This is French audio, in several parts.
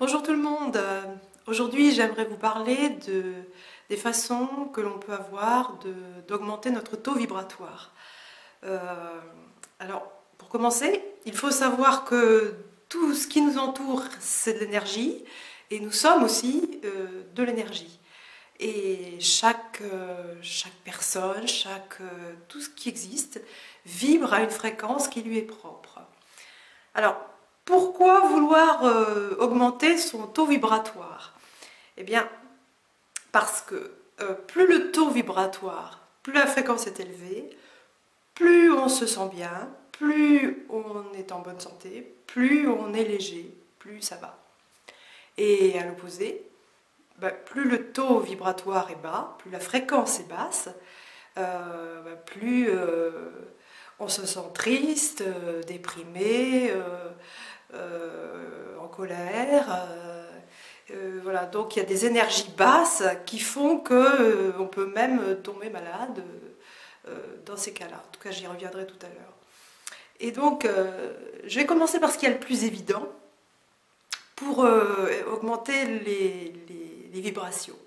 Bonjour tout le monde. Aujourd'hui j'aimerais vous parler des façons que l'on peut avoir d'augmenter notre taux vibratoire. Euh, alors pour commencer, il faut savoir que tout ce qui nous entoure c'est de l'énergie et nous sommes aussi de l'énergie. Et chaque personne, tout ce qui existe vibre à une fréquence qui lui est propre. Alors, pourquoi vouloir augmenter son taux vibratoire? Eh bien, parce que plus le taux vibratoire, plus la fréquence est élevée, plus on se sent bien, plus on est en bonne santé, plus on est léger, plus ça va. Et à l'opposé, plus le taux vibratoire est bas, plus la fréquence est basse, plus on se sent triste, déprimé, en colère. Voilà, donc il y a des énergies basses qui font que on peut même tomber malade dans ces cas-là. En tout cas, j'y reviendrai tout à l'heure. Et donc, je vais commencer par ce qui est le plus évident pour augmenter les vibrations.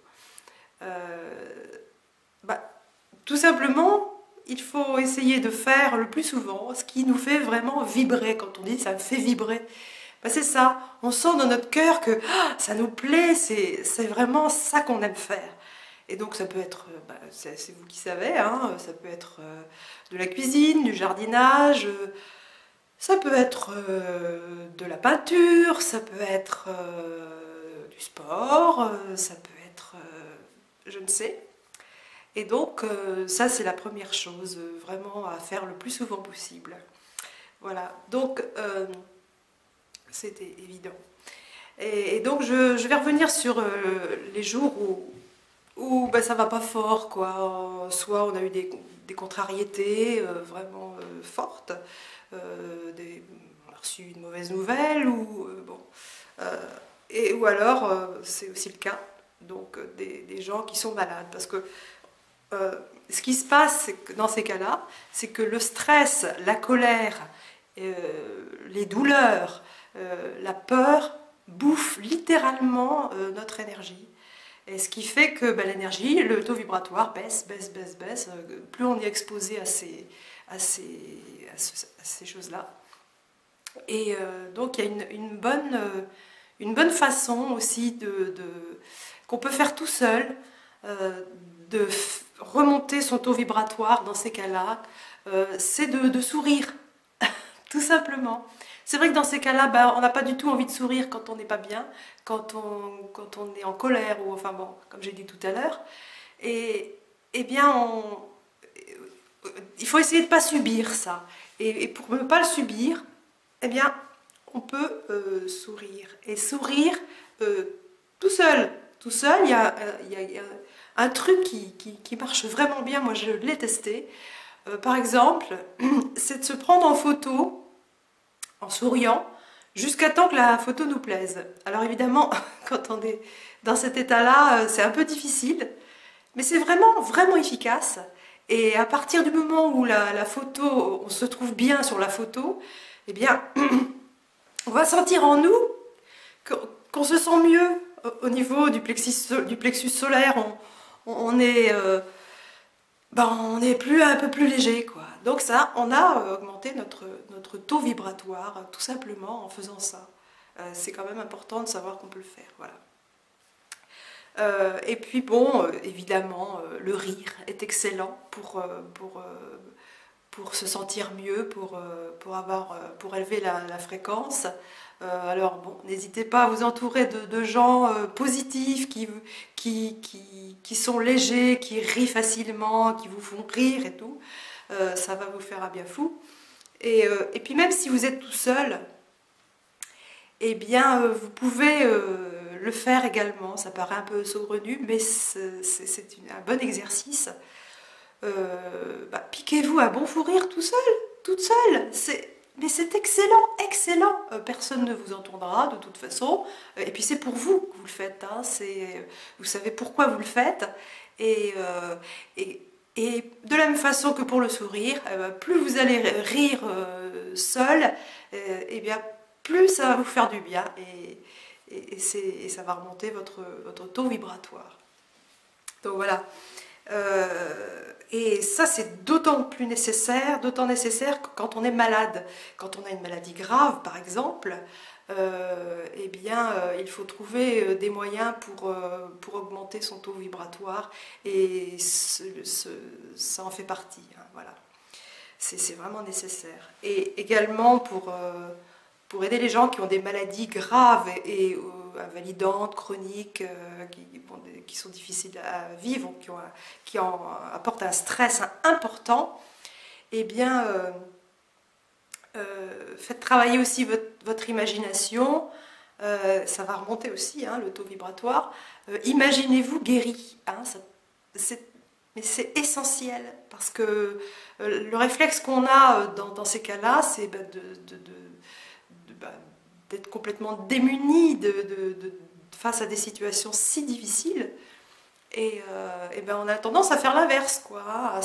Tout simplement, il faut essayer de faire le plus souvent ce qui nous fait vraiment vibrer. Quand on dit ça me fait vibrer, c'est ça, on sent dans notre cœur que ça nous plaît, c'est vraiment ça qu'on aime faire. Et donc ça peut être, c'est vous qui savez, hein, ça peut être de la cuisine, du jardinage, ça peut être de la peinture, ça peut être du sport, ça peut être, je ne sais. Et donc ça c'est la première chose, vraiment à faire le plus souvent possible. Voilà, donc c'était évident. Et donc je vais revenir sur les jours où ça va pas fort, quoi. Soit on a eu des contrariétés vraiment fortes, on a reçu une mauvaise nouvelle, ou alors c'est aussi le cas donc des gens qui sont malades, parce que ce qui se passe dans ces cas-là, c'est que le stress, la colère, les douleurs, la peur bouffe littéralement notre énergie. Et ce qui fait que l'énergie, le taux vibratoire baisse. Plus on est exposé à ces choses-là. Et donc il y a une bonne façon aussi qu'on peut faire tout seul, de remonter son taux vibratoire dans ces cas-là, c'est de sourire, tout simplement. C'est vrai que dans ces cas-là, on n'a pas du tout envie de sourire quand on n'est pas bien, quand on est en colère, ou enfin bon, comme j'ai dit tout à l'heure. Et bien, il faut essayer de ne pas subir ça. Et pour ne pas le subir, eh bien, on peut sourire. Et sourire tout seul. Tout seul, il y a un truc qui marche vraiment bien, moi je l'ai testé. Par exemple, c'est de se prendre en photo en souriant jusqu'à temps que la photo nous plaise. Alors évidemment, quand on est dans cet état-là, c'est un peu difficile, mais c'est vraiment efficace. Et à partir du moment où la photo, on se trouve bien sur la photo, eh bien, on va sentir en nous qu'on se sent mieux au niveau du plexus solaire. On est un peu plus léger, quoi. Donc ça, on a augmenté notre taux vibratoire tout simplement en faisant ça. C'est quand même important de savoir qu'on peut le faire, voilà. Et puis bon, évidemment, le rire est excellent pour se sentir mieux, pour élever la fréquence. Alors bon, n'hésitez pas à vous entourer de gens positifs qui sont légers, qui rient facilement, qui vous font rire et tout. Ça va vous faire un bien fou. Et puis même si vous êtes tout seul, eh bien vous pouvez le faire également. Ça paraît un peu saugrenu, mais c'est un bon exercice. Piquez-vous un bon fou rire tout seul, toute seule. Mais c'est excellent, excellent. Personne ne vous entendra de toute façon. Et puis c'est pour vous que vous le faites. Hein. Vous savez pourquoi vous le faites. Et de la même façon que pour le sourire, plus vous allez rire seul, et bien plus ça va vous faire du bien. et ça va remonter votre taux vibratoire. Donc voilà. Et ça, c'est d'autant nécessaire que quand on est malade. Quand on a une maladie grave, par exemple, eh bien, il faut trouver des moyens pour augmenter son taux vibratoire. Et ça en fait partie. Hein, voilà. C'est vraiment nécessaire. Et également pour aider les gens qui ont des maladies graves et invalidantes, chroniques, qui sont difficiles à vivre, qui apportent un stress important, eh bien, faites travailler aussi votre imagination, ça va remonter aussi, hein, le taux vibratoire. Imaginez-vous guéri, hein, mais c'est essentiel, parce que le réflexe qu'on a dans ces cas-là, c'est d'être complètement démuni face à des situations si difficiles. Et ben on a tendance à faire l'inverse, quoi,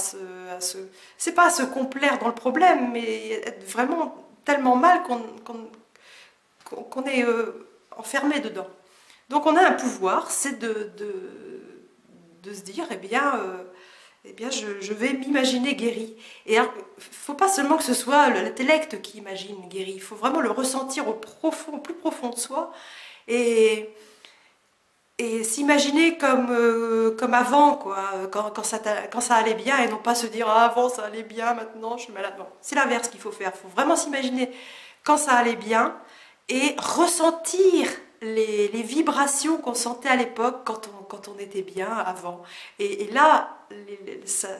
c'est pas à se complaire dans le problème, mais être vraiment tellement mal qu'on est enfermé dedans. Donc on a un pouvoir, c'est de se dire, eh bien je vais m'imaginer guéri. Et il ne faut pas seulement que ce soit l'intellect qui imagine guéri, il faut vraiment le ressentir au plus profond de soi, et s'imaginer comme avant, quoi, quand ça allait bien, et non pas se dire ah, avant ça allait bien, maintenant je suis malade. Non, c'est l'inverse qu'il faut faire. Il faut vraiment s'imaginer quand ça allait bien et ressentir les vibrations qu'on sentait à l'époque quand on était bien avant. Et là, ça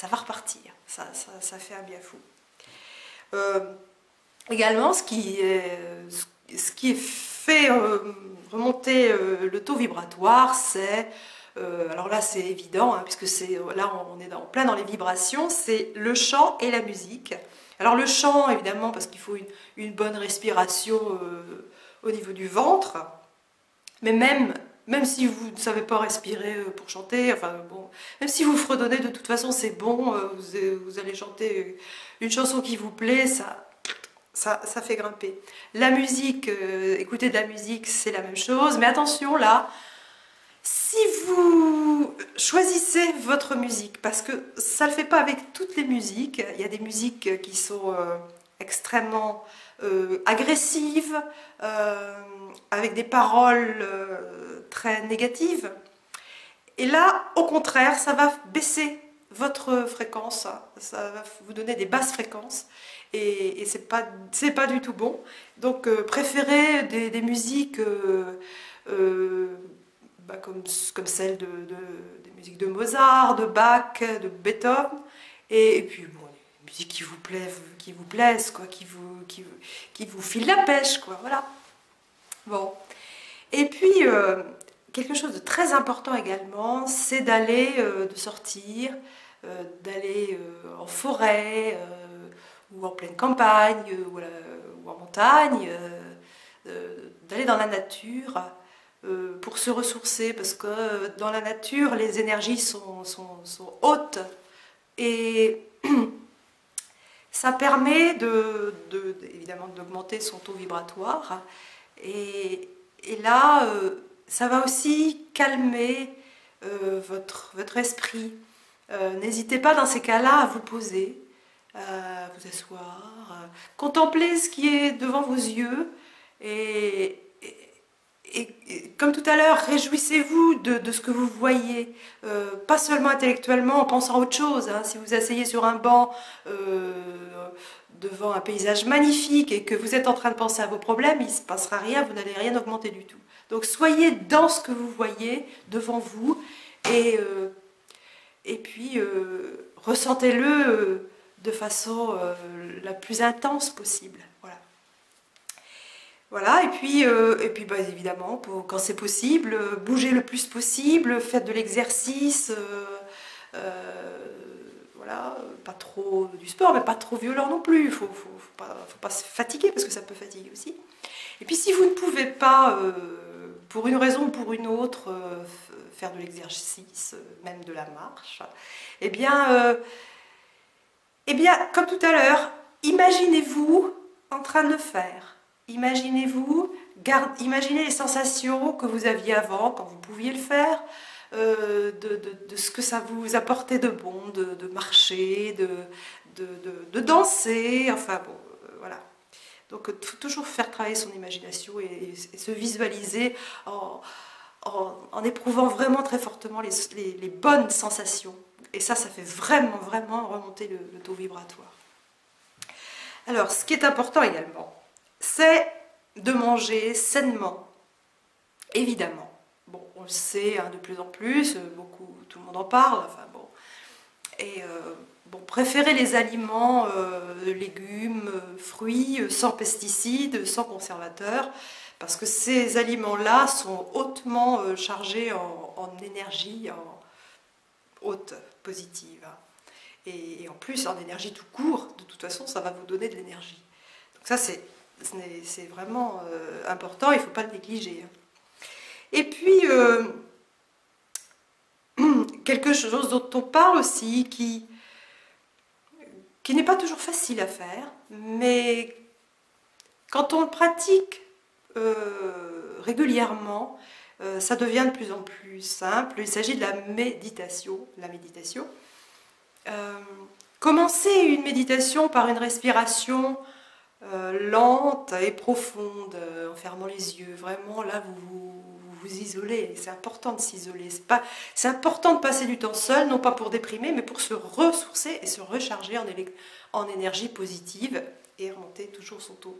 va repartir. Ça fait un bien fou. Également, ce qui fait remonter le taux vibratoire, c'est, alors là c'est évident, hein, puisque là on est plein dans les vibrations, c'est le chant et la musique. Alors le chant, évidemment, parce qu'il faut une bonne respiration au niveau du ventre, mais même si vous ne savez pas respirer pour chanter, enfin bon, même si vous fredonnez, de toute façon c'est bon, vous allez chanter une chanson qui vous plaît, ça fait grimper. La musique, écouter de la musique, c'est la même chose, mais attention là, si vous choisissez votre musique, parce que ça ne le fait pas avec toutes les musiques, il y a des musiques qui sont extrêmement agressives, avec des paroles très négatives, et là, au contraire, ça va baisser votre fréquence, ça va vous donner des basses fréquences, et c'est pas du tout bon. Donc préférez des musiques comme celles des musiques de Mozart, de Bach, de Beethoven, et puis bon, des musiques qui vous plaisent, quoi, qui vous filent la pêche, quoi, voilà. Bon. Et puis quelque chose de très important également, c'est de sortir, d'aller en forêt, ou en pleine campagne, ou en montagne, d'aller dans la nature pour se ressourcer, parce que dans la nature, les énergies sont hautes, et ça permet évidemment d'augmenter son taux vibratoire, et là, ça va aussi calmer votre esprit. N'hésitez pas dans ces cas-là à vous poser, à vous asseoir, contempler ce qui est devant vos yeux, et comme tout à l'heure, réjouissez-vous de ce que vous voyez, pas seulement intellectuellement en pensant à autre chose, hein. Si vous asseyez sur un banc devant un paysage magnifique et que vous êtes en train de penser à vos problèmes, il ne se passera rien, vous n'allez rien augmenter du tout. Donc soyez dans ce que vous voyez devant vous, et puis ressentez-le de façon la plus intense possible. Voilà. Voilà, et puis bah, évidemment, quand c'est possible, bougez le plus possible, faites de l'exercice, voilà, pas trop du sport, mais pas trop violent non plus. Faut pas se fatiguer, parce que ça peut fatiguer aussi. Et puis si vous ne pouvez pas, pour une raison ou pour une autre, faire de l'exercice, même de la marche, eh bien, comme tout à l'heure, imaginez-vous en train de le faire. imaginez-vous, imaginez les sensations que vous aviez avant, quand vous pouviez le faire, de ce que ça vous apportait de bon, de marcher, de danser, enfin bon, voilà. Donc toujours faire travailler son imagination et se visualiser en éprouvant vraiment très fortement les bonnes sensations. Et ça fait vraiment, vraiment remonter le taux vibratoire. Alors, ce qui est important également, c'est de manger sainement, évidemment. Bon, on le sait hein, de plus en plus, tout le monde en parle, enfin bon. Et bon, préférez les aliments, légumes, fruits, sans pesticides, sans conservateurs, parce que ces aliments-là sont hautement chargés en énergie, en haute positive. Et en plus, en énergie tout court, de toute façon, ça va vous donner de l'énergie. Donc ça, c'est vraiment important, il ne faut pas le négliger. Et puis, quelque chose dont on parle aussi, qui n'est pas toujours facile à faire, mais quand on le pratique régulièrement, ça devient de plus en plus simple. Il s'agit de la méditation. Commencez une méditation par une respiration lente et profonde, en fermant les yeux. Vraiment, là, vous isolez. C'est important de s'isoler. C'est important de passer du temps seul, non pas pour déprimer, mais pour se ressourcer et se recharger en énergie positive et remonter toujours son taux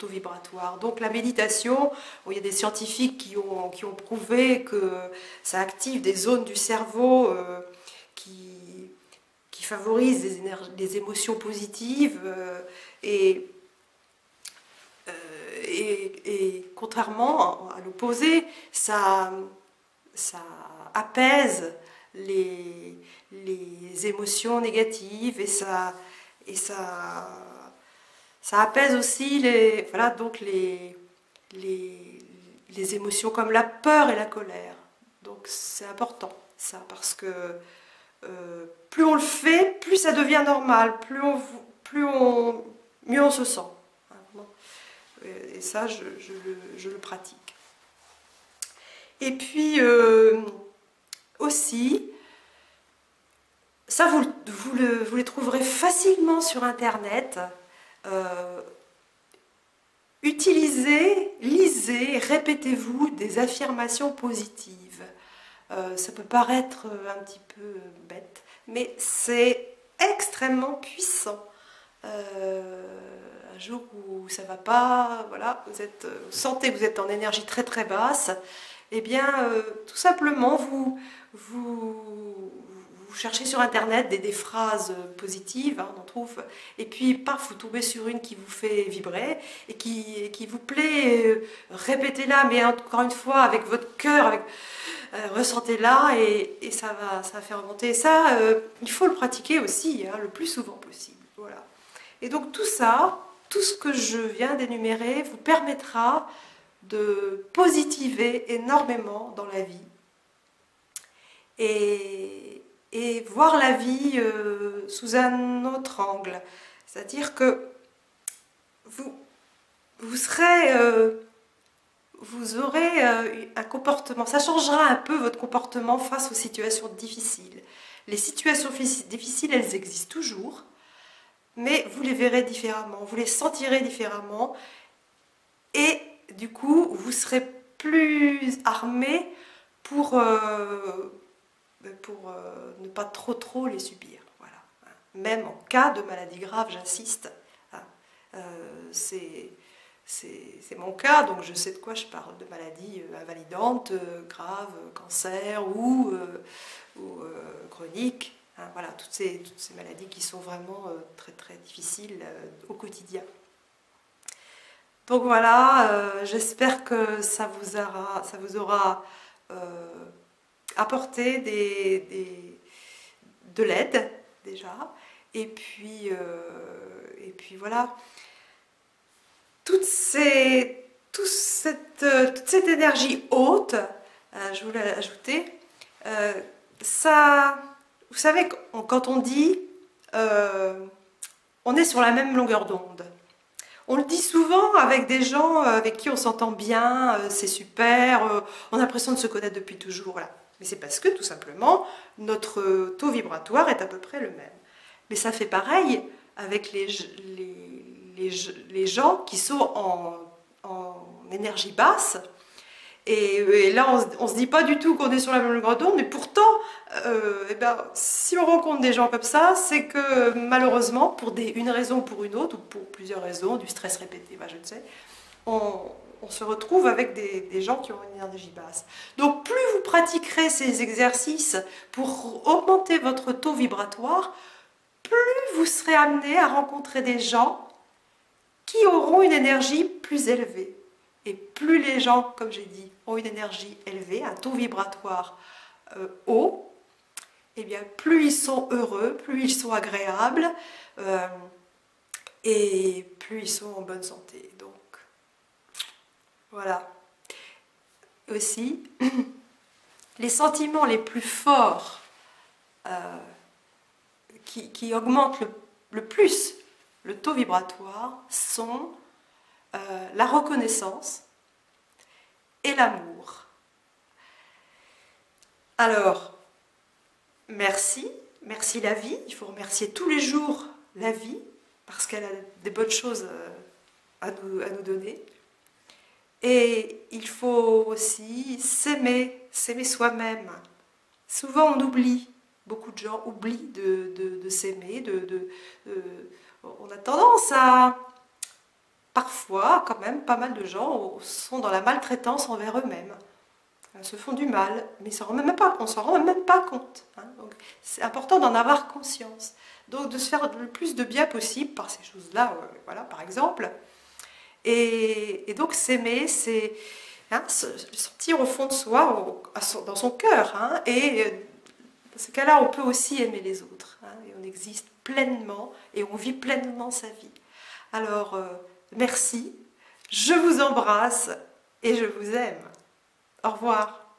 vibratoire. Donc la méditation, il y a des scientifiques qui ont prouvé que ça active des zones du cerveau qui favorisent des émotions positives et contrairement à l'opposé, ça apaise les émotions négatives et ça apaise aussi les émotions comme la peur et la colère. Donc c'est important ça, parce que plus on le fait, plus ça devient normal, mieux on se sent. Et ça, je le pratique. Et puis aussi, ça vous les trouverez facilement sur Internet. Utilisez, lisez, répétez-vous des affirmations positives. Ça peut paraître un petit peu bête, mais c'est extrêmement puissant. Un jour où ça ne va pas, voilà, vous sentez que vous êtes en énergie très très basse, et bien tout simplement vous cherchez sur internet des phrases positives, hein, on en trouve, et puis paf, vous tombez sur une qui vous fait vibrer et qui vous plaît, répétez-la, mais encore une fois avec votre cœur, ressentez-la et ça va faire remonter. Et ça, il faut le pratiquer aussi, hein, le plus souvent possible. Voilà. Et donc tout ça, tout ce que je viens d'énumérer vous permettra de positiver énormément dans la vie et voir la vie sous un autre angle. C'est-à-dire que vous aurez un comportement, ça changera un peu votre comportement face aux situations difficiles. Les situations difficiles, elles existent toujours, mais vous les verrez différemment, vous les sentirez différemment, et du coup, vous serez plus armé pour ne pas trop les subir. Voilà. Même en cas de maladie grave, j'insiste. C'est mon cas, donc je sais de quoi je parle, de maladies invalidantes, graves, cancer ou chroniques. Hein, voilà, toutes ces maladies qui sont vraiment très très difficiles au quotidien. Donc voilà, j'espère que ça vous aura apporté de l'aide déjà. Et puis voilà, toute cette énergie haute, je voulais l'ajouter, ça, vous savez, quand on dit on est sur la même longueur d'onde, On le dit souvent avec des gens avec qui on s'entend bien, c'est super, on a l'impression de se connaître depuis toujours. Voilà. Mais c'est parce que tout simplement, notre taux vibratoire est à peu près le même. Mais ça fait pareil avec les gens qui sont en énergie basse. Et là, on ne se dit pas du tout qu'on est sur la même longueur d'onde, mais pourtant, eh ben, si on rencontre des gens comme ça, c'est que malheureusement, pour une raison ou pour une autre, ou pour plusieurs raisons, du stress répété, ben, je ne sais, on se retrouve avec des gens qui ont une énergie basse. Donc plus vous pratiquerez ces exercices pour augmenter votre taux vibratoire, plus vous serez amené à rencontrer des gens qui auront une énergie plus élevée. Et plus les gens, comme j'ai dit, ont une énergie élevée, un taux vibratoire haut, et bien plus ils sont heureux, plus ils sont agréables, et plus ils sont en bonne santé. Donc, voilà. Aussi, les sentiments les plus forts qui augmentent le plus le taux vibratoire sont la reconnaissance et l'amour. Alors, merci la vie, il faut remercier tous les jours la vie, parce qu'elle a des bonnes choses à nous donner. Et il faut aussi s'aimer soi-même. Souvent on oublie, beaucoup de gens oublient de s'aimer, on a tendance à... Parfois, quand même, pas mal de gens sont dans la maltraitance envers eux-mêmes. Ils se font du mal, mais on ne s'en rend même pas compte. Hein. Donc, c'est important d'en avoir conscience. Donc, de se faire le plus de bien possible par ces choses-là, voilà, par exemple. Et donc, s'aimer, c'est se sentir au fond de soi, dans son cœur. Hein. Et dans ce cas-là, on peut aussi aimer les autres. Hein. Et on existe pleinement et on vit pleinement sa vie. Alors, merci, je vous embrasse et je vous aime. Au revoir.